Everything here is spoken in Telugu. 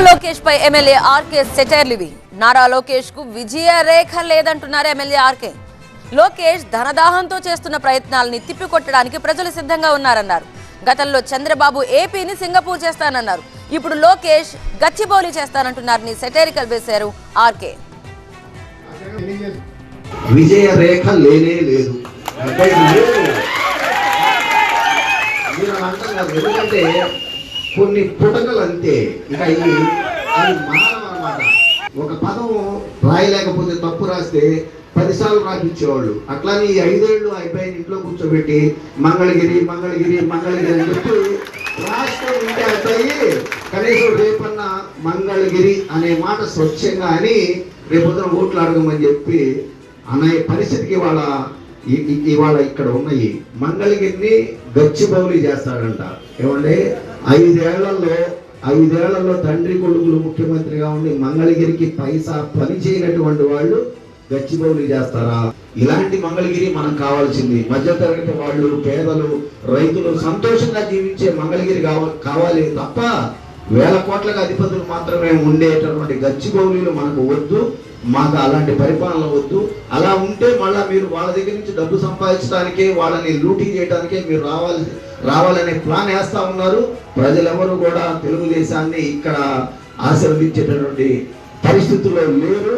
లోకేష్ పై ఎమ్మెల్యే ఆర్కే సెటైర్లివి. నారా లోకేష్ కు విజయ రేఖ లేదంటున్నారు ఎమ్మెల్యే ఆర్కే. లోకేష్ ధనదాహంతో చేస్తున్న ప్రయత్నాలని తిప్పికొట్టడానికి ప్రజలు సిద్ధంగా ఉన్నారన్నారు. గతంలో చంద్రబాబు ఏపీని సింగపూర్ చేస్తానన్నారు. ఇప్పుడు లోకేష్ గచ్చిబౌలి చేస్తానంటున్నారని సెటైరికల్ వేశారు ఆర్కే. విజయ రేఖ లేనే లేదు. ఎందుకంటే కొన్ని పుటకలు అంతే, ఇక అది మానవ అన్నమాట. ఒక పదం రాయలేకపోతే తప్పు రాస్తే 10 సార్లు రాపించేవాళ్ళు. అట్లానే ఈ 5 ఏళ్ళు అయిపోయిన ఇంట్లో కూర్చోబెట్టి మంగళగిరి మంగళగిరి మంగళగిరి అని చెప్పి రాష్ట్రం ఉంటే అబ్బాయి కనీసం రేపన్నా మంగళగిరి అనే మాట స్వచ్ఛంగా అని రేపొద్దున ఓట్లు అడగమని చెప్పి అనే పరిస్థితికి ఇవాళ ఇక్కడ ఉన్నాయి. మంగళగిరిని గచ్చిబౌలి చేస్తాడంట. ఏమంటే 5 ఏళ్లలో తండ్రి కొడుకులు ముఖ్యమంత్రిగా ఉండి మంగళగిరికి పైసా పని చేయనటువంటి వాళ్ళు గచ్చిబౌలి చేస్తారా? ఇలాంటి మంగళగిరి మనకు కావాల్సింది. మధ్యతరగతి వాళ్ళు, పేదలు, రైతులు సంతోషంగా జీవించే మంగళగిరి కావాలి తప్ప వేల కోట్లకు అధిపతులు మాత్రమే ఉండేటటువంటి గచ్చిబౌలీలు మనకు వద్దు. మాకు అలాంటి పరిపాలన వద్దు. అలా ఉంటే మళ్ళా మీరు వాళ్ళ దగ్గర నుంచి డబ్బు సంపాదించడానికే, వాళ్ళని లూటీ చేయడానికే మీరు రావాలనే ప్లాన్ వేస్తా ఉన్నారు. ప్రజలెవరు కూడా తెలుగుదేశాన్ని ఇక్కడ ఆశీర్వదించేటటువంటి పరిస్థితుల్లో లేరు.